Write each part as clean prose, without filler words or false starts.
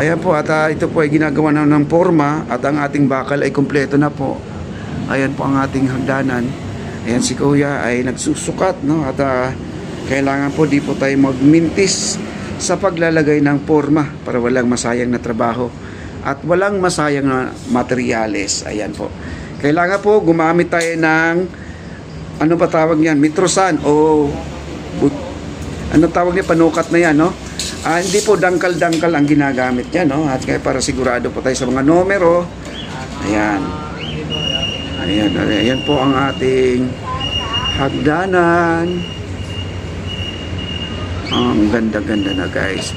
Ayan po, at ito po ay ginagawa na ng forma at ang ating bakal ay kumpleto na po. Ayan po ang ating hagdanan. Ayan si Kuya ay nagsusukat, no? At kailangan po di po tayo magmintis sa paglalagay ng forma para walang masayang na trabaho at walang masayang na materyales. Ayan po. Kailangan po gumamit tayo ng ano pa tawag niyan? Mitrosan o ano tawag niya? Panukat na yan, no? Hindi po dangkal-dangkal ang ginagamit niya, no? At kaya para sigurado po tayo sa mga numero. Ayan. Ayan po ang ating hagdanan. Ang ganda-ganda na, guys.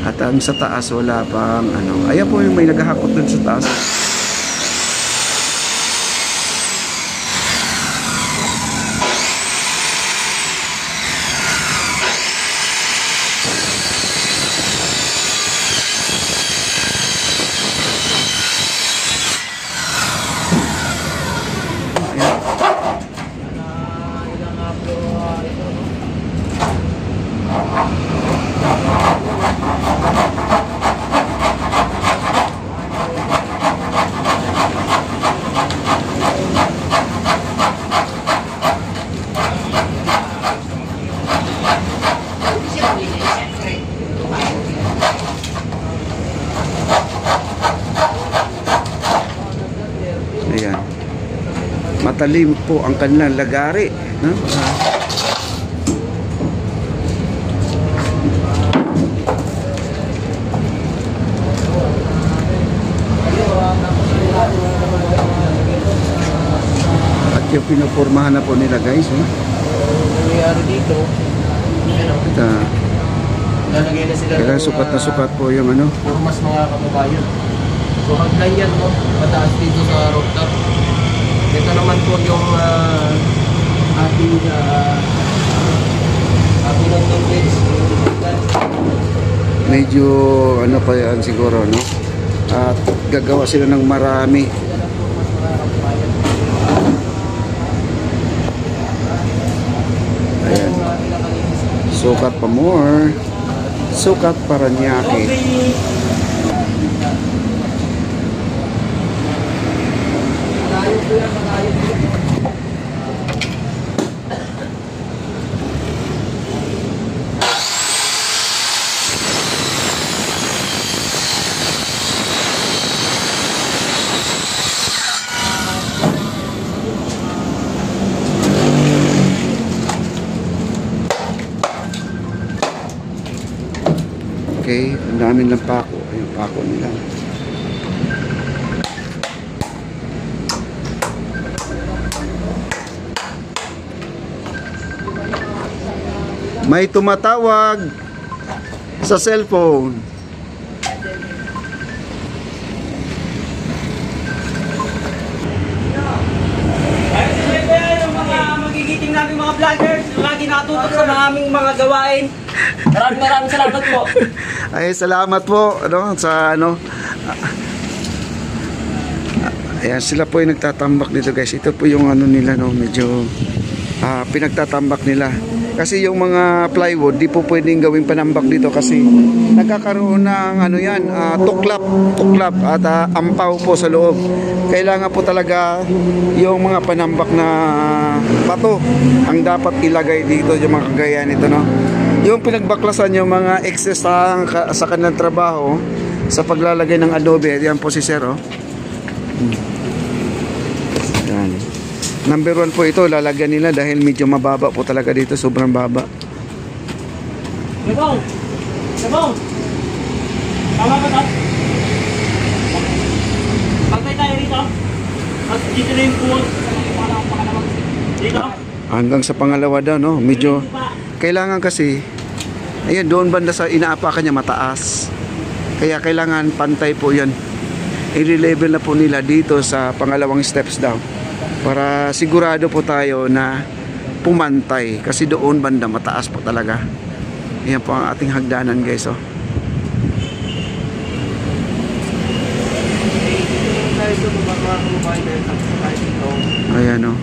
At ang sa taas wala pang ano. Ayan po yung may naghahakot dun sa taas. Ayan. Matalim po ang kanilang lagari, no? At yung pinupormahan na po nila, guys, no? Nangyayari dito, lalagay na sila kailangan sukat na sukat po yung ano. Formas mga kababayan. So hagdan yan mo, mataas dito sa rooftop. Ito naman po yung ating London Bridge. Medyo ano pa yan siguro, no? At gagawa sila ng marami. Ayan. Sukat pa more. Sukat Paranaque. Okay, ang dami ng pako. Ayun, pako nila. May tumatawag sa cellphone. Yung mga magigiting namin mga vloggers, lagi natutok sa aming mga gawain. Maraming salamat po. Ay, salamat po, ano, sa ano. Ayan, sila po yung nagtatambak dito, guys. Ito po yung ano nila, no, medyo pinagtatambak nila. Kasi yung mga plywood, di po pwedeng gawing panambak dito kasi nagkakaroon ng ano yan, tuklap at ampaw po sa loob. Kailangan po talaga yung mga panambak na bato ang dapat ilagay dito, yung mga kagaya nito, no. Yung pinagbaklasan yung mga excess sa kanilang trabaho sa paglalagay ng adobe. Yan po si Sir, oh. Yan. Number 1 po ito, lalagyan nila dahil medyo mababa po talaga dito, sobrang baba. Sabong! Sabong! Tama ba ito? Pagkay tayo rito. At dito na yung pool. Dito. Hanggang sa pangalawa daw, no? Medyo kailangan kasi, ayan, doon banda sa inaapakan niya mataas. Kaya kailangan pantay po yan. I-level na po nila dito sa pangalawang steps daw. Para sigurado po tayo na pumantay. Kasi doon banda mataas po talaga. Ayan po ang ating hagdanan, guys, oh. Ayan, oh.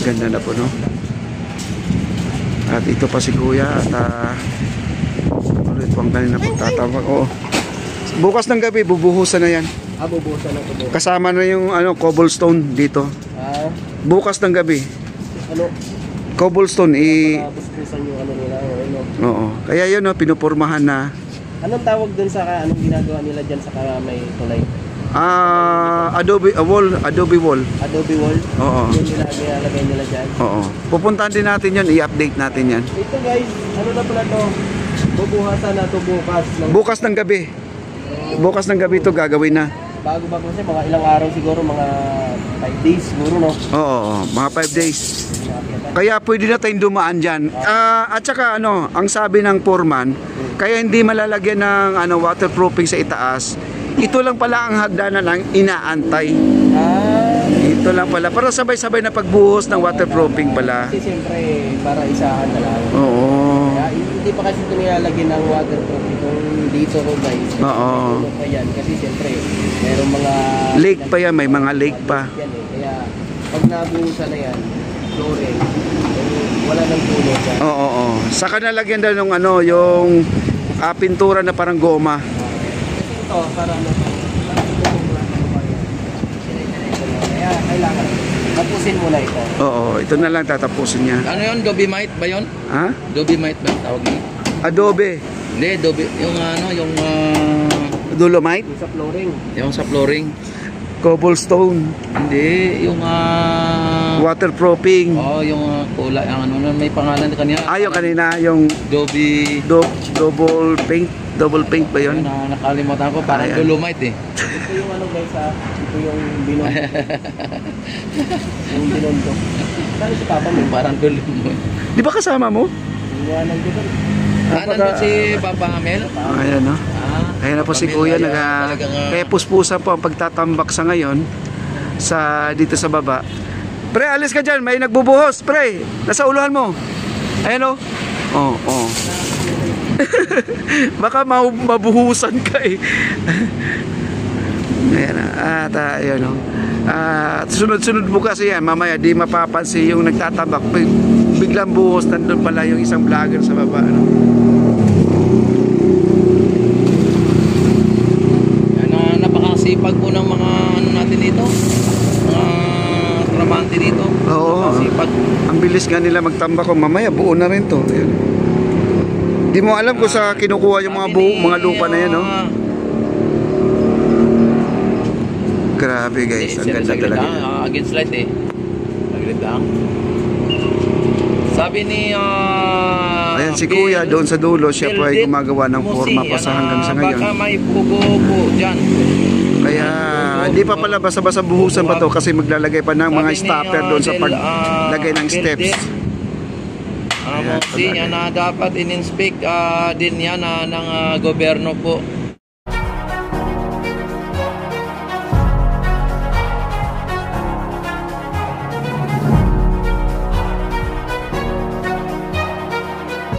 Ganda na po, no? At ito pa si Kuya at ulit po ang kanina pagtatawag. Oo. Bukas ng gabi, bubuhusan na yan. Bubusan ng tubo. Kasama na yung cobblestone dito. Bukas ng gabi. Ano? Cobblestone, Busbusan yung ano nila. Ano? Oo. Kaya yun, pinupurmahan na. Anong tawag dun sa, anong ginagawa nila dyan sa may tulay? Adobe wall. Adobe wall? Oo. Yung nilalagay nila dyan? Oo. Pupuntahan din natin yun, i-update natin yan. Ito guys, ano na pala to? Bubuhasan na to bukas. Bukas ng gabi. Bukas ng gabi to gagawin na. Bago kasi mga ilang araw siguro, mga 5 days siguro, no? Oo, mga 5 days. Kaya pwede na tayong dumaan dyan. At saka ang sabi ng foreman, kaya hindi malalagyan ng waterproofing sa itaas. Ito lang pala ang hagdanan ng inaantay. Ito lang pala. Para sabay-sabay na pagbuhos ng waterproofing pala. Kasi siyempre, para isahan na lang. Oo. Kaya hindi pa kasi ito nilalagyan ng waterproofing kung dito ko guys. Oo. Pa yan. Kasi siyempre, merong mga... Lake pa yan, may mga lake pa. Yan, eh. Kaya pag nabuhusan na yan, flooring, wala nang tulog yan. Oo. Saka nalagyan daw ng yung pintura na parang goma. Ito, para kaya kailangan tapusin muna ito. Oo, ito na lang tatapusin niya. Ano yun? Dobimite ba yun? Ha? Dobimite ba tawag niyo? Adobe. Hindi, yung Dolomite. Yung sa flooring. yung sa flooring. Cobblestone. Hindi, yung Waterproofing. yung kulay, may pangalan kanina. Yung kanina, yung double paint. Double paint ba yun? Nakalimutan ko, parang Ayan. dolomite eh. Ito yung guys ito yung binondo. Yung binondo. Saan si Papa mo? Parang dolomite. Di ba kasama mo? Iwanan ko doon. Nandun si Papa Amel? Ayan, no? Ayan na po si Kuya. Kaya puspusan po ang pagtatambak sa ngayon dito sa baba. Pre, alis ka dyan. May nagbubuhos. Pre, nasa uluhan mo. Ayan, no? Oo. Baka mabuhusan ka eh. Ayan na. At ayun, no? Sunod-sunod bukas yan. Mamaya di mapapansin yung nagtatambak. Biglang buhos. Nandun pala yung isang vlogger sa baba, no? Napakasipag po ng mga natin dito. Mga tramante dito. Oo. Napakasipag. Ang bilis nga nila magtambak ko. Mamaya buo na rin to. Ayan. Di mo alam kung sa kinukuha yung mga lupa na yan, no? Grabe guys, ang ganda talaga. Against light eh. Saglit lang. Sabi ni Ayan si Kuya doon sa dulo, siya po ay gumagawa ng forma pa sa hanggang sa ngayon. Baka may pugo po dyan. Kaya hindi pa pala basta-basta buhusan pa to kasi maglalagay pa ng mga stopper doon sa paglagay ng steps. Niya na dapat in-inspect din yan ng gobyerno po.